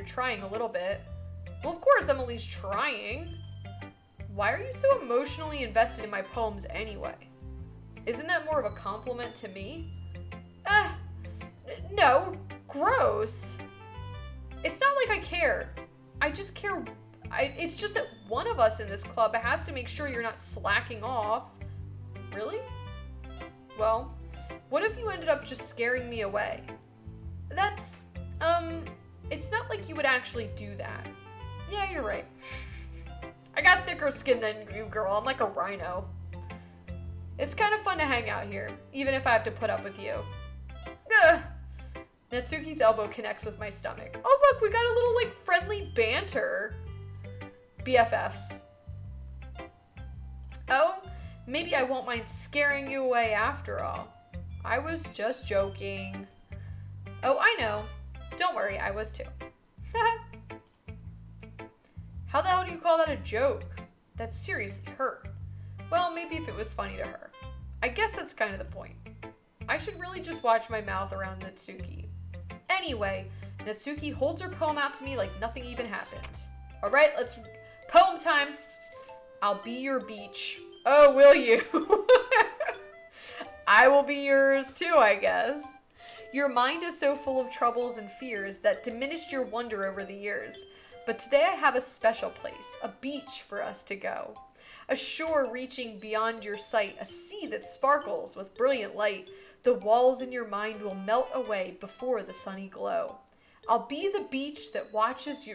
you're trying a little bit. Well, of course I'm at least trying. Why are you so emotionally invested in my poems anyway? Isn't that more of a compliment to me? No, gross. It's not like I care. I just care. It's just that one of us in this club has to make sure you're not slacking off. Really? Well, what if you ended up just scaring me away? That's, it's not like you would actually do that. Yeah, you're right. I got thicker skin than you, girl. I'm like a rhino. It's kind of fun to hang out here, even if I have to put up with you. Ugh. Natsuki's elbow connects with my stomach. Oh, look, we got a little, like, friendly banter. BFFs. Oh, maybe I won't mind scaring you away after all. I was just joking. Oh, I know. Don't worry, I was too. How the hell do you call that a joke? That seriously hurt. Well, maybe if it was funny to her. I guess that's kind of the point. I should really just watch my mouth around Natsuki. Anyway, Natsuki holds her poem out to me like nothing even happened. Alright, let's... Poem time! I'll be your beach. Oh, will you? I will be yours too, I guess. Your mind is so full of troubles and fears that diminished your wonder over the years. But today I have a special place, a beach for us to go. A shore reaching beyond your sight, a sea that sparkles with brilliant light. The walls in your mind will melt away before the sunny glow. I'll be the beach that washes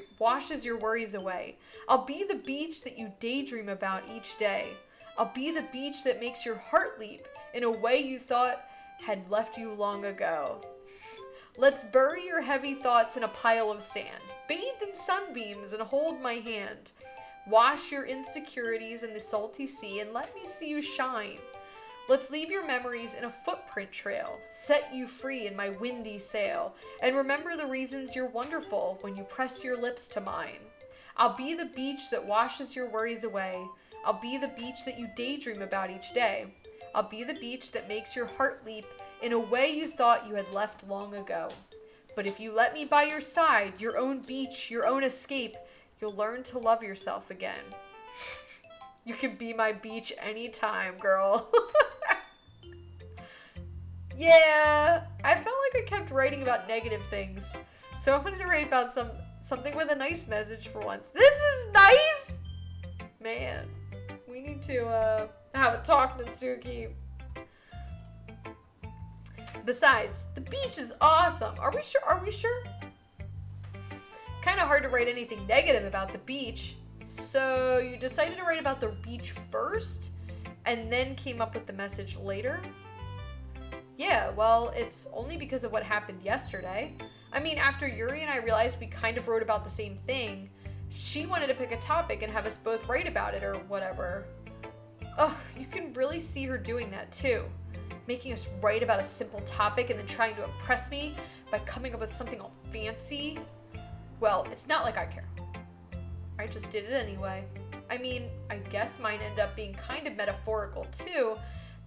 your worries away. I'll be the beach that you daydream about each day. I'll be the beach that makes your heart leap in a way you thought had left you long ago. Let's bury your heavy thoughts in a pile of sand. Bathe in sunbeams and hold my hand. Wash your insecurities in the salty sea and let me see you shine. Let's leave your memories in a footprint trail, set you free in my windy sail, and remember the reasons you're wonderful when you press your lips to mine. I'll be the beach that washes your worries away. I'll be the beach that you daydream about each day. I'll be the beach that makes your heart leap in a way you thought you had left long ago. But if you let me by your side, your own beach, your own escape, you'll learn to love yourself again. You can be my beach anytime, girl. Yeah, I felt like I kept writing about negative things. So I'm going to write about something with a nice message for once. This is nice! Man, we need to have a talk, Natsuki. Besides, the beach is awesome. Are we sure? Are we sure? Kind of hard to write anything negative about the beach. So you decided to write about the beach first and then came up with the message later? Yeah, well, it's only because of what happened yesterday. I mean, after Yuri and I realized we kind of wrote about the same thing, she wanted to pick a topic and have us both write about it or whatever. Ugh, you can really see her doing that too. Making us write about a simple topic and then trying to impress me by coming up with something all fancy. Well, it's not like I care. I just did it anyway. I mean, I guess mine ended up being kind of metaphorical too,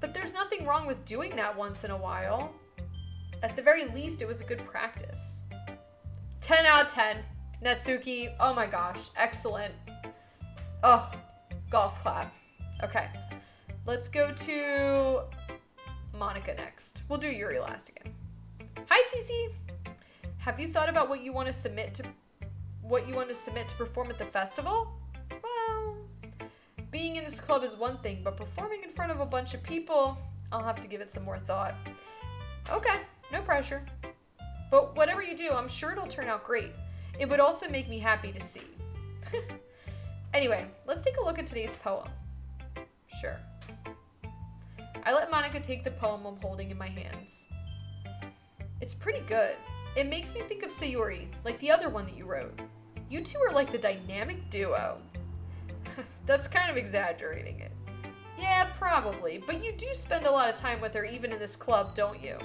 but there's nothing wrong with doing that once in a while. At the very least, it was a good practice. 10 out of 10. Natsuki, oh my gosh, excellent. Oh, golf clap. Okay, let's go to Monica next. We'll do Yuri last again. Hi, Cece. Have you thought about what you want to submit to perform at the festival? Well, being in this club is one thing, but performing in front of a bunch of people, I'll have to give it some more thought. Okay, no pressure. But whatever you do, I'm sure it'll turn out great. It would also make me happy to see. Anyway, let's take a look at today's poem. Sure. I let Monica take the poem I'm holding in my hands. It's pretty good. It makes me think of Sayuri, like the other one that you wrote. You two are like the dynamic duo. That's kind of exaggerating it. Yeah, probably, but you do spend a lot of time with her even in this club, don't you?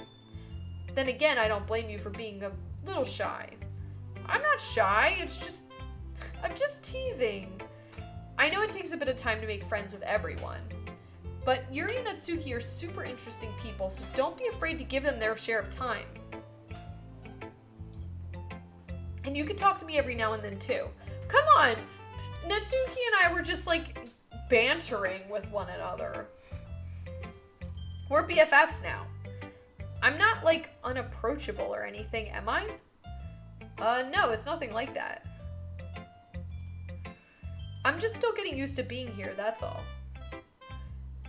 Then again, I don't blame you for being a little shy. I'm not shy, I'm just teasing. I know it takes a bit of time to make friends with everyone, but Yuri and Natsuki are super interesting people, so don't be afraid to give them their share of time. And And you can talk to me every now and then too. Come on! Natsuki and I were just like bantering with one another. We're BFFs now. I'm not like unapproachable or anything, am I? No, it's nothing like that. I'm just still getting used to being here, that's all.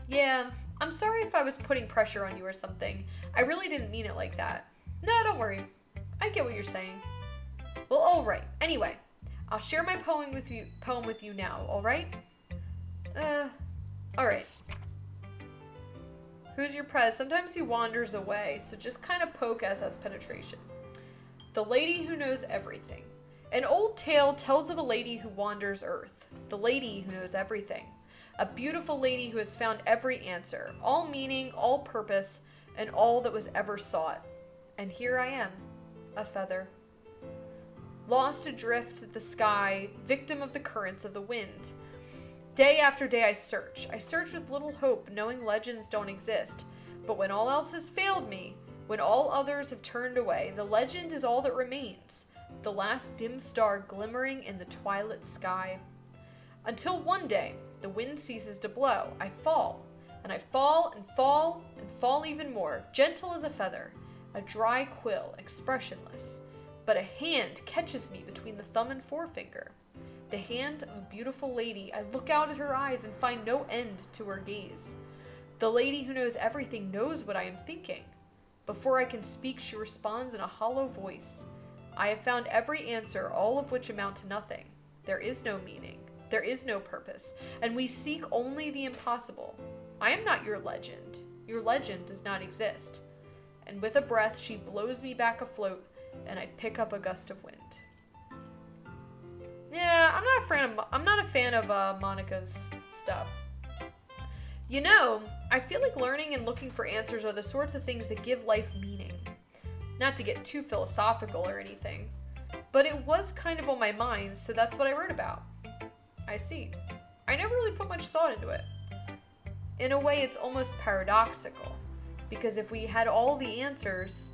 Yeah, I'm sorry if I was putting pressure on you or something. I really didn't mean it like that. No, don't worry. I get what you're saying. Well, alright. Anyway, I'll share my poem with you now, alright? Alright. Who's your prez? Sometimes he wanders away, so just kind of poke SS penetration. The lady who knows everything. An old tale tells of a lady who wanders Earth. The lady who knows everything. A beautiful lady who has found every answer, all meaning, all purpose, and all that was ever sought. And here I am, a feather. Lost adrift to the sky, victim of the currents of the wind. Day after day I search. I search with little hope, knowing legends don't exist. But when all else has failed me, when all others have turned away, the legend is all that remains. The last dim star glimmering in the twilit sky. Until one day, the wind ceases to blow. I fall, and I fall and fall and fall even more, gentle as a feather, a dry quill, expressionless. But a hand catches me between the thumb and forefinger. The hand of a beautiful lady. I look out at her eyes and find no end to her gaze. The lady who knows everything knows what I am thinking. Before I can speak, she responds in a hollow voice. I have found every answer, all of which amount to nothing. There is no meaning. There is no purpose. And we seek only the impossible. I am not your legend. Your legend does not exist. And with a breath, she blows me back afloat, and I pick up a gust of wind. Yeah, I'm not a fan of Monica's stuff. You know, I feel like learning and looking for answers are the sorts of things that give life meaning. Not to get too philosophical or anything, but it was kind of on my mind, so that's what I wrote about. I see. I never really put much thought into it. In a way, it's almost paradoxical, because if we had all the answers,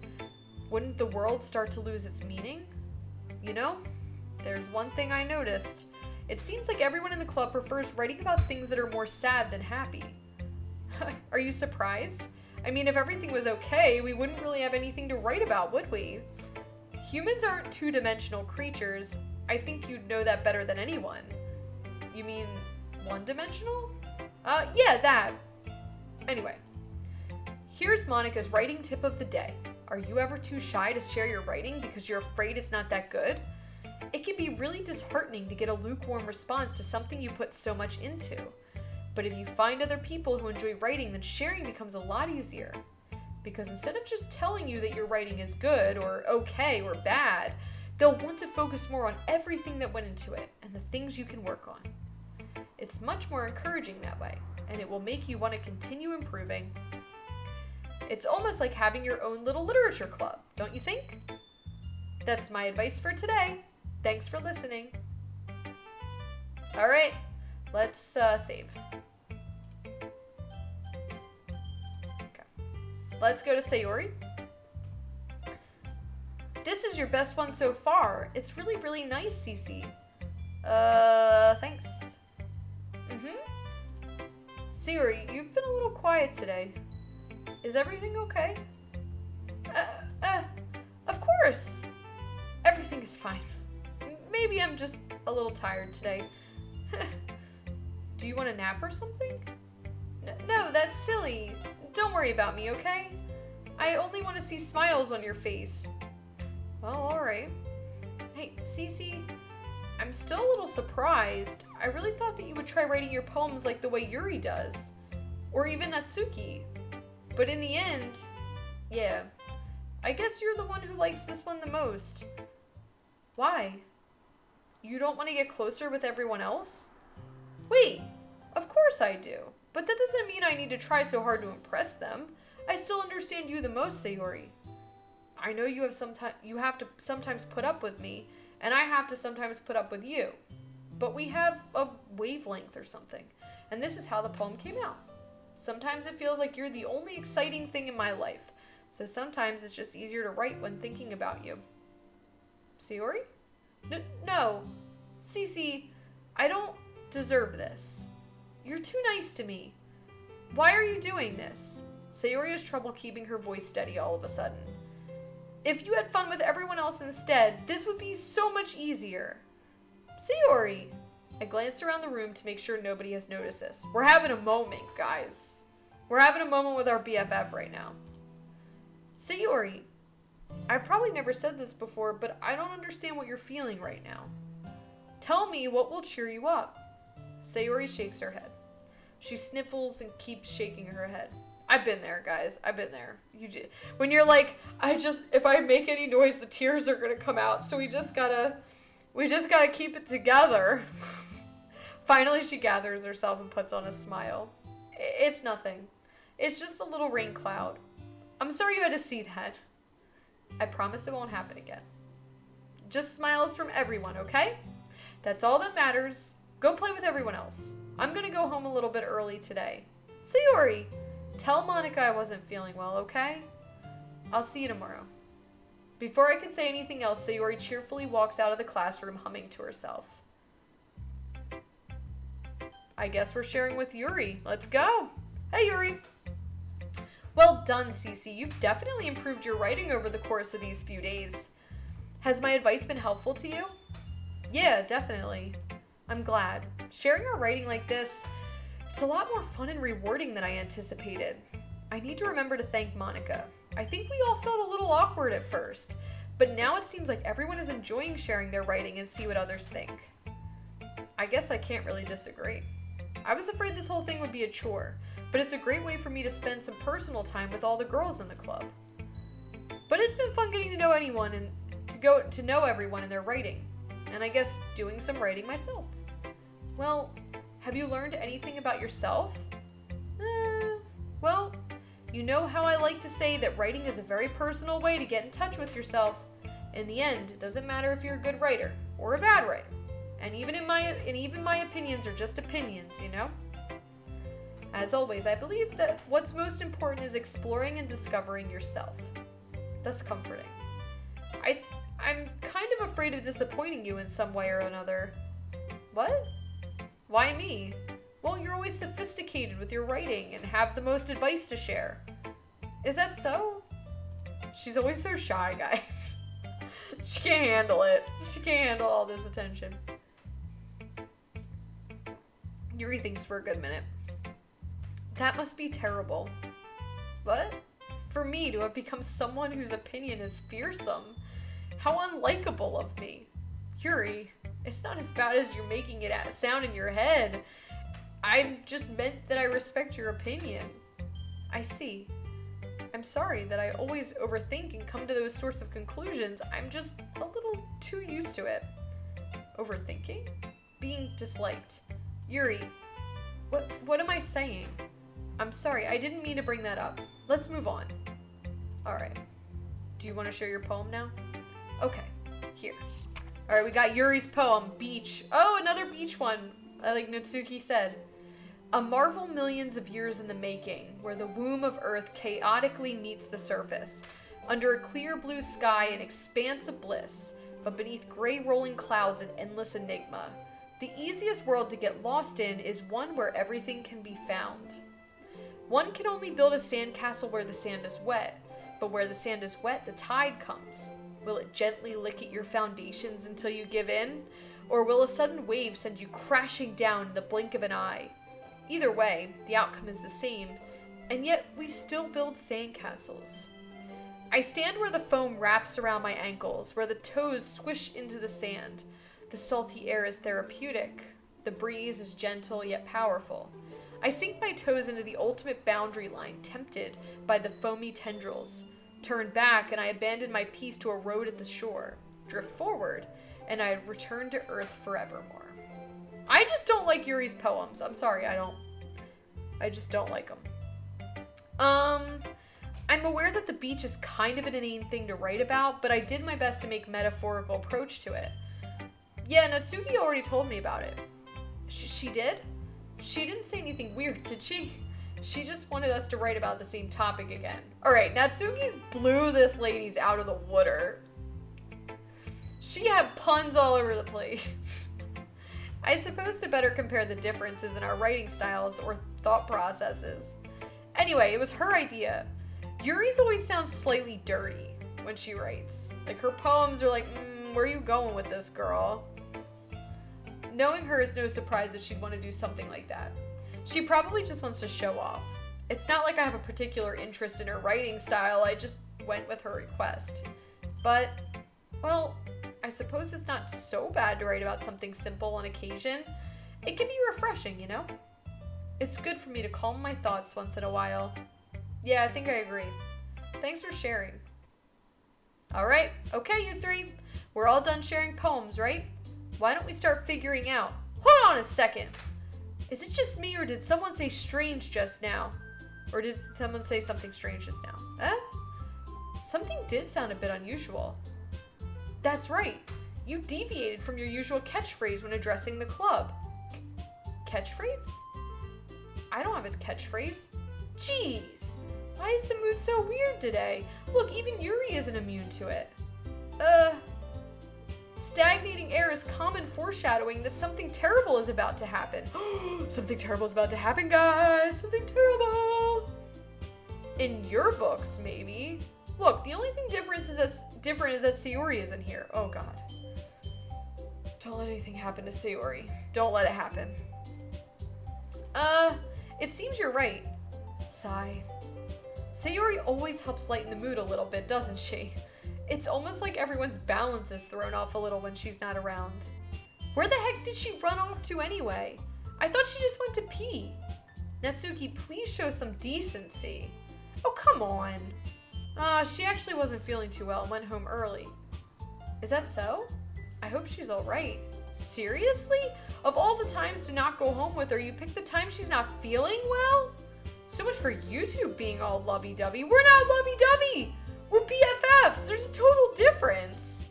wouldn't the world start to lose its meaning? You know? There's one thing I noticed. It seems like everyone in the club prefers writing about things that are more sad than happy. Are you surprised? I mean, if everything was okay, we wouldn't really have anything to write about, would we? Humans aren't two-dimensional creatures. I think you'd know that better than anyone. You mean one-dimensional? Yeah, that. Anyway, here's Monica's writing tip of the day. Are you ever too shy to share your writing because you're afraid it's not that good? It can be really disheartening to get a lukewarm response to something you put so much into. But if you find other people who enjoy writing, then sharing becomes a lot easier. Because instead of just telling you that your writing is good or okay or bad, they'll want to focus more on everything that went into it and the things you can work on. It's much more encouraging that way, and it will make you want to continue improving. It's almost like having your own little literature club, don't you think? That's my advice for today. Thanks for listening. All right, let's save. Okay. Let's go to Sayori. This is your best one so far. It's really, really nice, Cece. Thanks. Sayori, you've been a little quiet today. Is everything okay? Of course. Everything is fine. Maybe I'm just a little tired today. Do you want a nap or something? No, that's silly. Don't worry about me, okay? I only want to see smiles on your face. Well, alright. Hey, Cece, I'm still a little surprised. I really thought that you would try writing your poems like the way Yuri does. Or even Natsuki. But in the end, yeah. I guess you're the one who likes this one the most. Why? You don't want to get closer with everyone else? Wait, of course I do. But that doesn't mean I need to try so hard to impress them. I still understand you the most, Sayori. I know you have to sometimes put up with me, and I have to sometimes put up with you. But we have a wavelength or something, and this is how the poem came out. Sometimes it feels like you're the only exciting thing in my life, so sometimes it's just easier to write when thinking about you. Sayori? No. Cece, I don't deserve this. You're too nice to me. Why are you doing this? Sayori has trouble keeping her voice steady all of a sudden. If you had fun with everyone else instead, this would be so much easier. Sayori! I glance around the room to make sure nobody has noticed this. We're having a moment, guys. We're having a moment with our BFF right now. Sayori, I've probably never said this before, but I don't understand what you're feeling right now. Tell me what will cheer you up. Sayori shakes her head. She sniffles and keeps shaking her head. I've been there, guys. I've been there. When you're like, if I make any noise, the tears are gonna come out. So we just gotta keep it together. Finally, she gathers herself and puts on a smile. It's nothing. It's just a little rain cloud. I'm sorry you had to see that. I promise it won't happen again. Just smiles from everyone, okay? That's all that matters. Go play with everyone else. I'm gonna go home a little bit early today. Sayori, tell Monica I wasn't feeling well, okay? I'll see you tomorrow. Before I can say anything else, Sayori cheerfully walks out of the classroom humming to herself. I guess we're sharing with Yuri. Let's go. Hey, Yuri. Well done, Cece. You've definitely improved your writing over the course of these few days. Has my advice been helpful to you? Yeah, definitely. I'm glad. Sharing our writing like this, it's a lot more fun and rewarding than I anticipated. I need to remember to thank Monica. I think we all felt a little awkward at first, but now it seems like everyone is enjoying sharing their writing and see what others think. I guess I can't really disagree. I was afraid this whole thing would be a chore, but it's a great way for me to spend some personal time with all the girls in the club. But it's been fun getting to know anyone and to know everyone in their writing, and I guess doing some writing myself. Well, have you learned anything about yourself? Well, you know how I like to say that writing is a very personal way to get in touch with yourself. In the end, it doesn't matter if you're a good writer or a bad writer. And even my opinions are just opinions, you know? As always, I believe that what's most important is exploring and discovering yourself. That's comforting. I'm kind of afraid of disappointing you in some way or another. What? Why me? Well, you're always sophisticated with your writing and have the most advice to share. Is that so? She's always so shy, guys. She can't handle it. She can't handle all this attention. Yuri thinks for a good minute. That must be terrible. What? For me to have become someone whose opinion is fearsome? How unlikable of me. Yuri, it's not as bad as you're making it sound in your head. I just meant that I respect your opinion. I see. I'm sorry that I always overthink and come to those sorts of conclusions. I'm just a little too used to it. Overthinking? Being disliked. Yuri, what am I saying? I'm sorry, I didn't mean to bring that up. Let's move on. Alright. Do you want to share your poem now? Okay, here. Alright, we got Yuri's poem, Beach. Oh, another beach one, like Natsuki said. A marvel millions of years in the making, where the womb of Earth chaotically meets the surface. Under a clear blue sky, an expanse of bliss, but beneath gray rolling clouds, an endless enigma. The easiest world to get lost in is one where everything can be found. One can only build a sandcastle where the sand is wet, but where the sand is wet, the tide comes. Will it gently lick at your foundations until you give in? Or will a sudden wave send you crashing down in the blink of an eye? Either way, the outcome is the same, and yet we still build sandcastles. I stand where the foam wraps around my ankles, where the toes swish into the sand. The salty air is therapeutic. The breeze is gentle yet powerful. I sink my toes into the ultimate boundary line, tempted by the foamy tendrils. Turn back, and I abandon my piece to a road at the shore. Drift forward, and I return to Earth forevermore. I just don't like Yuri's poems. I'm sorry, I just don't like them. I'm aware that the beach is kind of an inane thing to write about, but I did my best to make metaphorical approach to it. Yeah, Natsuki already told me about it. She did? She didn't say anything weird, did she? She just wanted us to write about the same topic again. Alright, Natsuki's blew this lady's out of the water. She had puns all over the place. I suppose to better compare the differences in our writing styles or thought processes. Anyway, it was her idea. Yuri's always sounds slightly dirty when she writes. Like, her poems are like, where are you going with this, girl? Knowing her, it's no surprise that she'd want to do something like that. She probably just wants to show off. It's not like I have a particular interest in her writing style, I just went with her request. But, well, I suppose it's not so bad to write about something simple on occasion. It can be refreshing, you know? It's good for me to calm my thoughts once in a while. Yeah, I think I agree. Thanks for sharing. Alright, okay, you three. We're all done sharing poems, right? Why don't we start figuring out? Hold on a second. Is it just me, or did someone say strange just now? Or did someone say something strange just now? Something did sound a bit unusual. That's right. You deviated from your usual catchphrase when addressing the club. Catchphrase? I don't have a catchphrase. Jeez. Why is the mood so weird today? Look, even Yuri isn't immune to it. Stagnating air is common foreshadowing that something terrible is about to happen. Something terrible is about to happen, guys. Something terrible. In your books, maybe. Look, the only thing different is that Sayori isn't here. Oh, God. Don't let anything happen to Sayori. Don't let it happen. It seems you're right. Sigh. Sayori always helps lighten the mood a little bit, doesn't she? It's almost like everyone's balance is thrown off a little when she's not around. Where the heck did she run off to anyway? I thought she just went to pee. Natsuki, please show some decency. Oh, come on. She actually wasn't feeling too well and went home early. Is that so? I hope she's all right. Seriously? Of all the times to not go home with her, you picked the time she's not feeling well? So much for you two being all lovey-dovey. We're not lovey-dovey! We're BFFs! There's a total difference!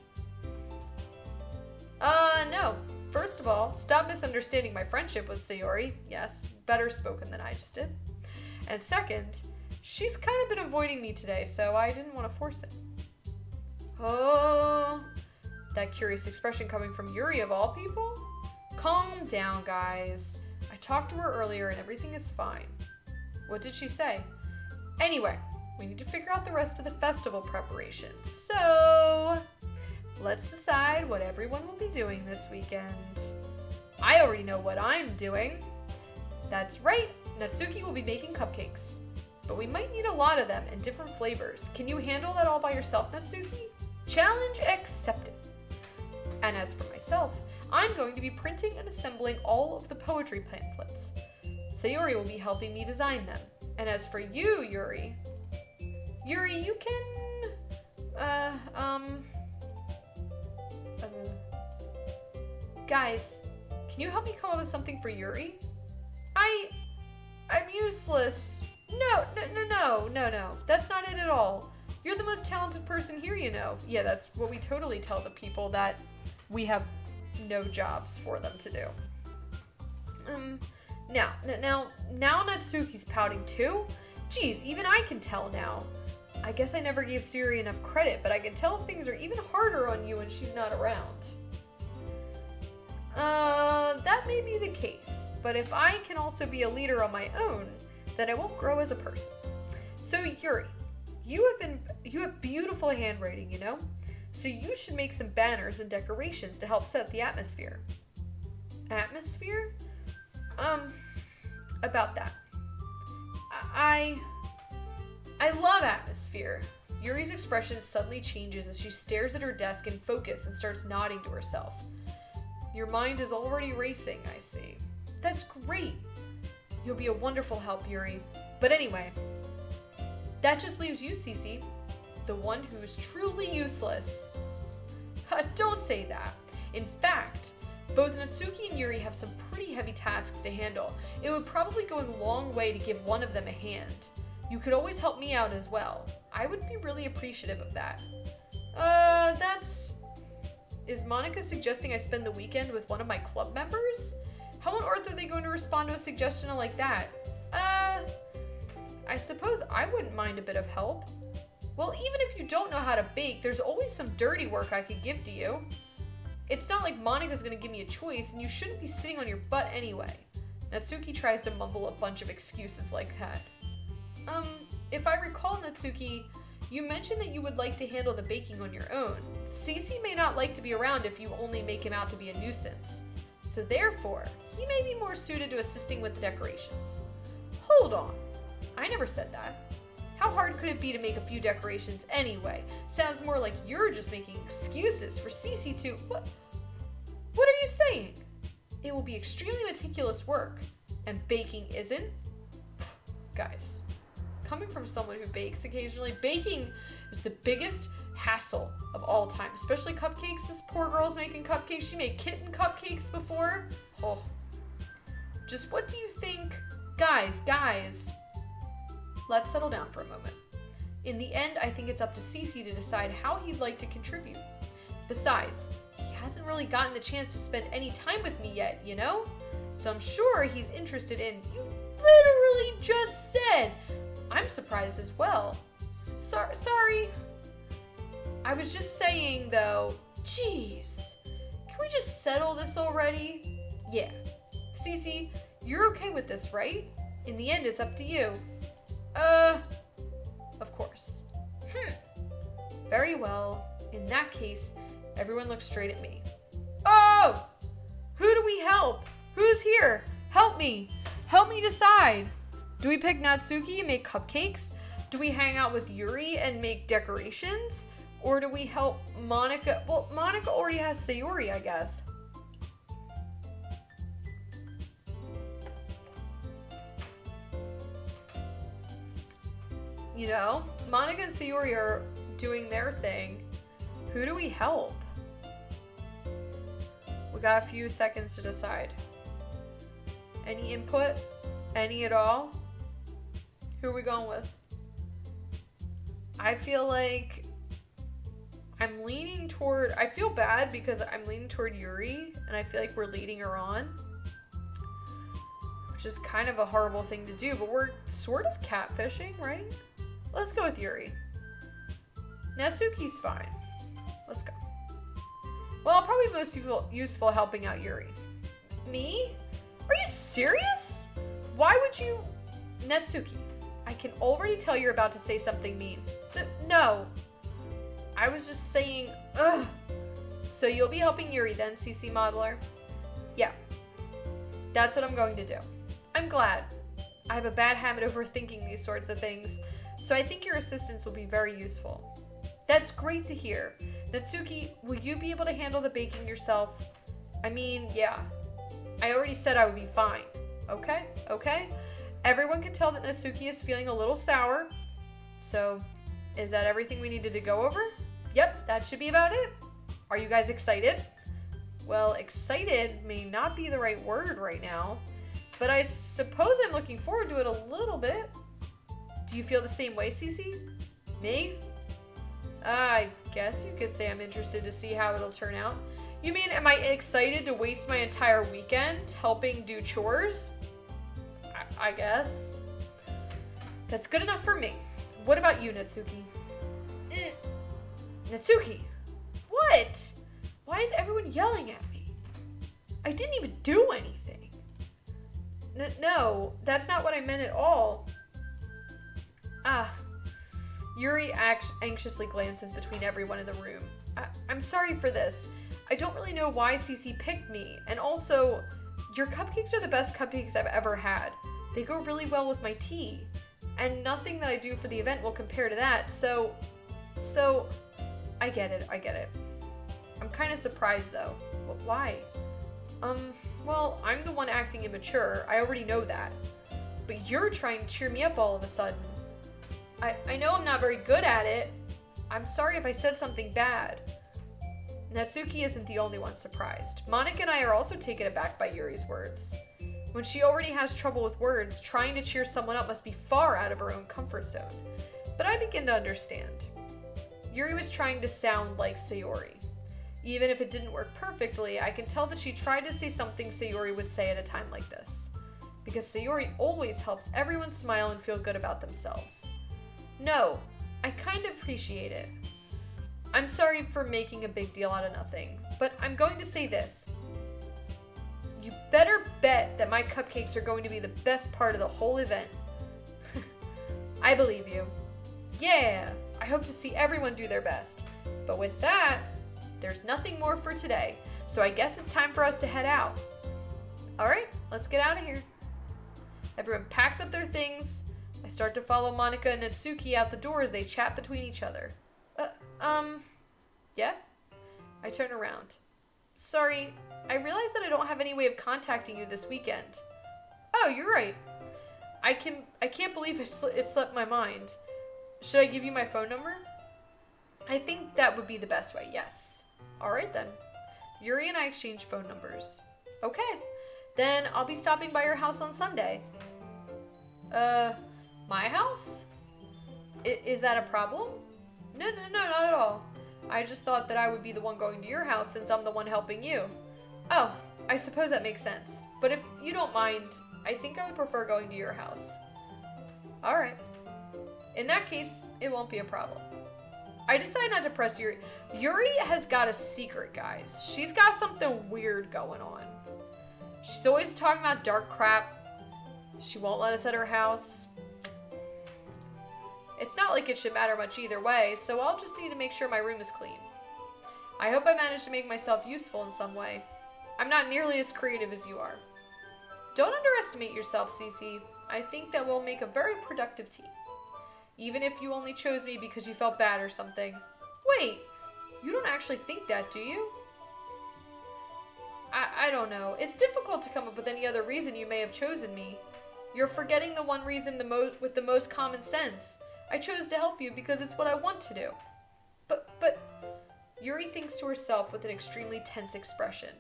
No. First of all, stop misunderstanding my friendship with Sayori. Yes, better spoken than I just did. And second, she's kind of been avoiding me today, so I didn't want to force it. Oh, that curious expression coming from Yuri of all people? Calm down, guys. I talked to her earlier and everything is fine. What did she say? Anyway, we need to figure out the rest of the festival preparations. So, let's decide what everyone will be doing this weekend. I already know what I'm doing. That's right, Natsuki will be making cupcakes. But we might need a lot of them in different flavors. Can you handle that all by yourself, Natsuki? Challenge accepted. And as for myself, I'm going to be printing and assembling all of the poetry pamphlets. Sayori will be helping me design them. And as for you, Yuri, you can, guys, can you help me come up with something for Yuri? I'm useless. No. That's not it at all. You're the most talented person here, you know. Yeah, that's what we totally tell the people that we have no jobs for them to do. Now Natsuki's pouting too? Geez, even I can tell now. I guess I never gave Sayori enough credit, but I can tell things are even harder on you when she's not around. That may be the case, but if I can also be a leader on my own, then I won't grow as a person. So Yuri, you have beautiful handwriting, you know? So you should make some banners and decorations to help set the atmosphere. Atmosphere? About that. I love atmosphere. Yuri's expression suddenly changes as she stares at her desk in focus and starts nodding to herself. Your mind is already racing, I see. That's great. You'll be a wonderful help, Yuri. But anyway, that just leaves you, Cece, the one who's truly useless. Don't say that. In fact, both Natsuki and Yuri have some pretty heavy tasks to handle. It would probably go a long way to give one of them a hand. You could always help me out as well. I would be really appreciative of that. Is Monica suggesting I spend the weekend with one of my club members? How on earth are they going to respond to a suggestion like that? I suppose I wouldn't mind a bit of help. Well, even if you don't know how to bake, there's always some dirty work I could give to you. It's not like Monika's gonna give me a choice, and you shouldn't be sitting on your butt anyway. Natsuki tries to mumble a bunch of excuses like that. If I recall, Natsuki, you mentioned that you would like to handle the baking on your own. Cece may not like to be around if you only make him out to be a nuisance. So therefore, he may be more suited to assisting with decorations. Hold on. I never said that. How hard could it be to make a few decorations anyway? Sounds more like you're just making excuses for Cece to... What are you saying? It will be extremely meticulous work. And baking isn't? Guys, coming from someone who bakes occasionally, baking is the biggest hassle of all time. Especially cupcakes. This poor girl's making cupcakes. She made kitten cupcakes before. Oh. Just what do you think? Guys. Let's settle down for a moment. In the end, I think it's up to Cece to decide how he'd like to contribute. Besides, he hasn't really gotten the chance to spend any time with me yet, you know? So I'm sure he's interested in... You literally just said... I'm surprised as well. Sorry. I was just saying, though... Jeez. Can we just settle this already? Yeah. Cece, you're okay with this, right? In the end, it's up to you. Of course. Very well. In that case, everyone looks straight at me. Oh! Who do we help? Who's here? Help me. Help me decide. Do we pick Natsuki and make cupcakes? Do we hang out with Yuri and make decorations? Or do we help Monika? Well, Monika already has Sayori, I guess. You know, Monika and Sayori are doing their thing. Who do we help? We got a few seconds to decide. Any input? Any at all? Who are we going with? I feel like I'm leaning toward... I feel bad because I'm leaning toward Yuri, and I feel like we're leading her on. Which is kind of a horrible thing to do, but we're sort of catfishing, right? Let's go with Yuri. Natsuki's fine. Let's go. Well, probably most useful helping out Yuri. Me? Are you serious? Why would you... Natsuki, I can already tell you're about to say something mean. No. I was just saying, ugh. So you'll be helping Yuri then, CC Modeler? Yeah. That's what I'm going to do. I'm glad. I have a bad habit of overthinking these sorts of things, so I think your assistance will be very useful. That's great to hear. Natsuki, will you be able to handle the baking yourself? I mean, yeah. I already said I would be fine. Okay? Okay? Everyone can tell that Natsuki is feeling a little sour. So, is that everything we needed to go over? Yep, that should be about it. Are you guys excited? Well, excited may not be the right word right now, but I suppose I'm looking forward to it a little bit. Do you feel the same way, Cece? Me? I guess you could say I'm interested to see how it'll turn out. You mean, am I excited to waste my entire weekend helping do chores? I guess. That's good enough for me. What about you, Natsuki? Natsuki! What? Why is everyone yelling at me? I didn't even do anything. No, that's not what I meant at all. Yuri anxiously glances between everyone in the room. I'm sorry for this. I don't really know why Cece picked me. And also, your cupcakes are the best cupcakes I've ever had. They go really well with my tea. And nothing that I do for the event will compare to that. So, I get it. I'm kind of surprised though. But why? Well, I'm the one acting immature. I already know that. But you're trying to cheer me up all of a sudden. I know I'm not very good at it. I'm sorry if I said something bad. Natsuki isn't the only one surprised. Monika and I are also taken aback by Yuri's words. When she already has trouble with words, trying to cheer someone up must be far out of her own comfort zone. But I begin to understand. Yuri was trying to sound like Sayori. Even if it didn't work perfectly, I can tell that she tried to say something Sayori would say at a time like this. Because Sayori always helps everyone smile and feel good about themselves. No, I kind of appreciate it. I'm sorry for making a big deal out of nothing. but I'm going to say this. You better bet that my cupcakes are going to be the best part of the whole event. I believe you. Yeah, I hope to see everyone do their best. But with that, there's nothing more for today, so I guess it's time for us to head out. Alright, let's get out of here. Everyone packs up their things. I start to follow Monika and Natsuki out the door as they chat between each other. Yeah? I turn around. Sorry, I realize that I don't have any way of contacting you this weekend. Oh, you're right. I can't believe it slipped my mind. Should I give you my phone number? I think that would be the best way, yes. Alright then. Yuri and I exchange phone numbers. Okay. Then I'll be stopping by your house on Sunday. My house? Is that a problem? No, not at all. I just thought that I would be the one going to your house since I'm the one helping you. Oh, I suppose that makes sense. But if you don't mind, I think I would prefer going to your house. Alright. In that case, it won't be a problem. I decide not to press Yuri. Yuri has got a secret, guys. She's got something weird going on. She's always talking about dark crap. She won't let us at her house. It's not like it should matter much either way, so I'll just need to make sure my room is clean. I hope I managed to make myself useful in some way. I'm not nearly as creative as you are. Don't underestimate yourself, Cece. I think that we'll make a very productive team. Even if you only chose me because you felt bad or something. Wait, you don't actually think that, do you? I don't know. It's difficult to come up with any other reason you may have chosen me. You're forgetting the one reason with the most common sense. I chose to help you because it's what I want to do. But, Yuri thinks to herself with an extremely tense expression.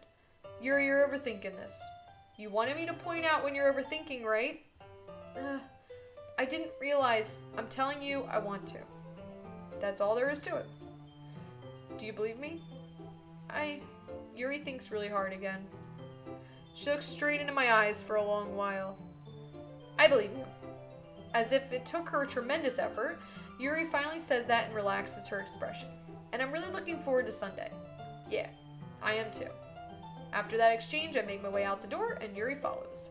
Yuri, you're overthinking this. You wanted me to point out when you're overthinking, right? I didn't realize. I'm telling you, I want to. That's all there is to it. Do you believe me? Yuri thinks really hard again. She looks straight into my eyes for a long while. I believe you. As if it took her a tremendous effort, Yuri finally says that and relaxes her expression. And I'm really looking forward to Sunday. Yeah, I am too. After that exchange, I make my way out the door and Yuri follows.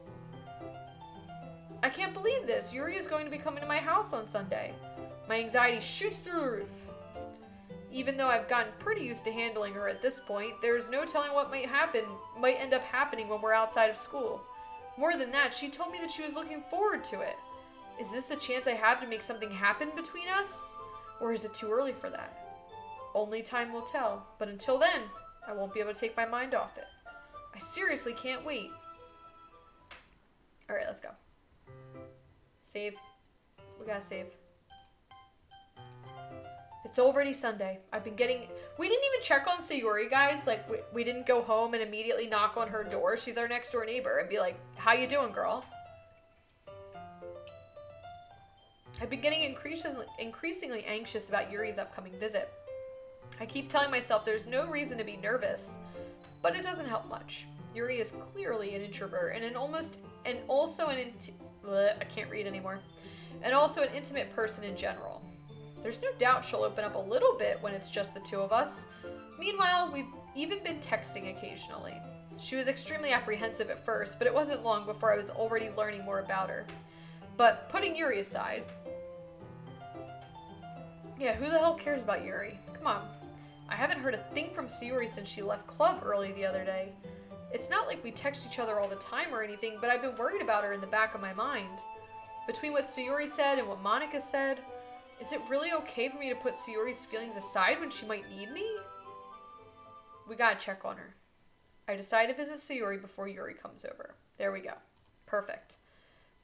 I can't believe this. Yuri is going to be coming to my house on Sunday. My anxiety shoots through the roof. Even though I've gotten pretty used to handling her at this point, there's no telling what might end up happening when we're outside of school. More than that, she told me that she was looking forward to it. Is this the chance I have to make something happen between us? Or is it too early for that? Only time will tell, but until then, I won't be able to take my mind off it. I seriously can't wait. Alright, let's go. Save. We gotta save. It's already Sunday. We didn't even check on Sayori, guys. Like, we didn't go home and immediately knock on her door. She's our next door neighbor and be like, how you doing, girl? I've been getting increasingly anxious about Yuri's upcoming visit. I keep telling myself there's no reason to be nervous, but it doesn't help much. Yuri is clearly an introvert and also an intimate person in general. There's no doubt she'll open up a little bit when it's just the two of us. Meanwhile, we've even been texting occasionally. She was extremely apprehensive at first, but it wasn't long before I was already learning more about her. But putting Yuri aside... Yeah, who the hell cares about Yuri? Come on. I haven't heard a thing from Sayori since she left club early the other day. It's not like we text each other all the time or anything, but I've been worried about her in the back of my mind. Between what Sayori said and what Monika said... Is it really okay for me to put Sayori's feelings aside when she might need me? We gotta check on her. I decide to visit Sayori before Yuri comes over. There we go. Perfect.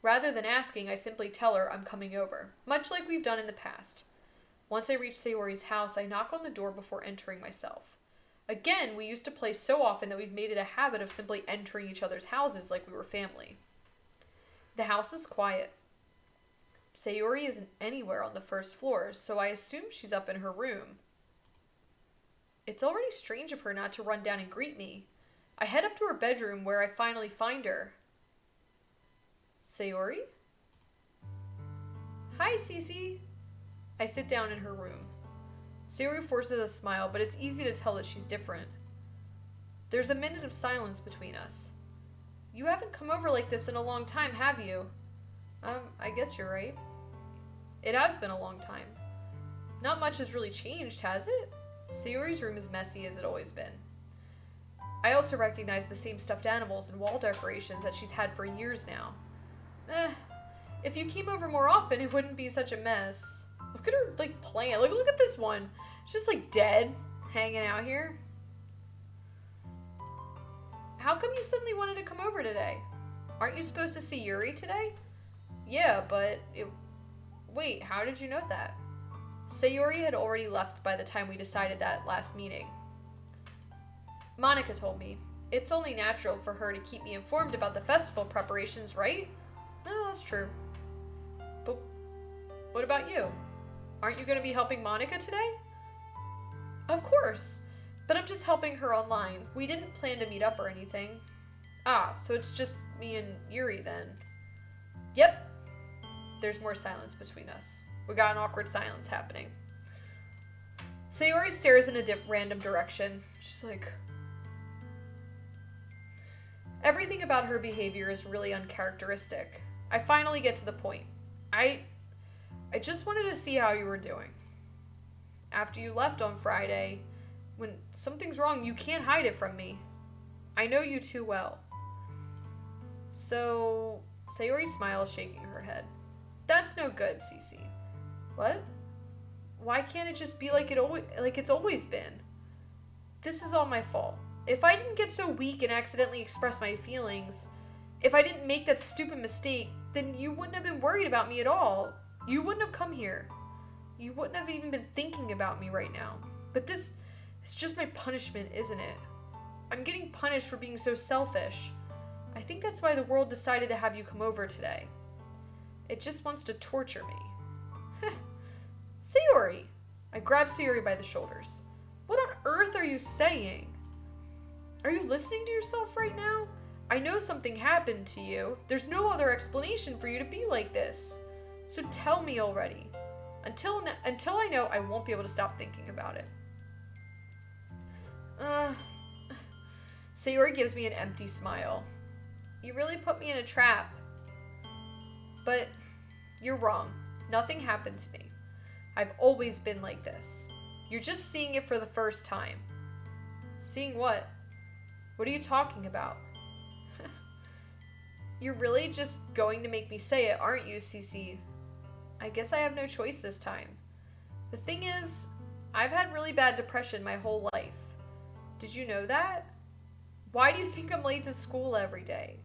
Rather than asking, I simply tell her I'm coming over, much like we've done in the past. Once I reach Sayori's house, I knock on the door before entering myself. Again, we used to play so often that we've made it a habit of simply entering each other's houses like we were family. The house is quiet. Sayori isn't anywhere on the first floor, so I assume she's up in her room. It's already strange of her not to run down and greet me. I head up to her bedroom where I finally find her. Sayori? Hi, Cece. I sit down in her room. Sayori forces a smile, but it's easy to tell that she's different. There's a minute of silence between us. You haven't come over like this in a long time, have you? I guess you're right. It has been a long time. Not much has really changed, has it? Sayori's room is messy as it always been. I also recognize the same stuffed animals and wall decorations that she's had for years now. If you came over more often, it wouldn't be such a mess. Look at her, like, plant. Look at this one. It's just, like, dead, hanging out here. How come you suddenly wanted to come over today? Aren't you supposed to see Yuri today? Yeah, but wait, how did you know that? Sayori had already left by the time we decided that last meeting. Monica told me. It's only natural for her to keep me informed about the festival preparations, right? No, that's true. But what about you? Aren't you going to be helping Monica today? Of course, but I'm just helping her online. We didn't plan to meet up or anything. Ah, so it's just me and Yuri then. Yep. There's more silence between us. We got an awkward silence happening. Sayori stares in a random direction. She's like... Everything about her behavior is really uncharacteristic. I finally get to the point. I just wanted to see how you were doing. After you left on Friday, when something's wrong, you can't hide it from me. I know you too well. So, Sayori smiles, shaking her head. That's no good, Cece. What? Why can't it just be like it's always been? This is all my fault. If I didn't get so weak and accidentally express my feelings, if I didn't make that stupid mistake, then you wouldn't have been worried about me at all. You wouldn't have come here. You wouldn't have even been thinking about me right now. But this is just my punishment, isn't it? I'm getting punished for being so selfish. I think that's why the world decided to have you come over today. It just wants to torture me. Sayori! I grab Sayori by the shoulders. What on earth are you saying? Are you listening to yourself right now? I know something happened to you. There's no other explanation for you to be like this. So tell me already. Until I know, I won't be able to stop thinking about it. Sayori gives me an empty smile. You really put me in a trap. But you're wrong. Nothing happened to me. I've always been like this. You're just seeing it for the first time. Seeing what? What are you talking about? You're really just going to make me say it, aren't you, Cece? I guess I have no choice this time. The thing is, I've had really bad depression my whole life. Did you know that? Why do you think I'm late to school every day?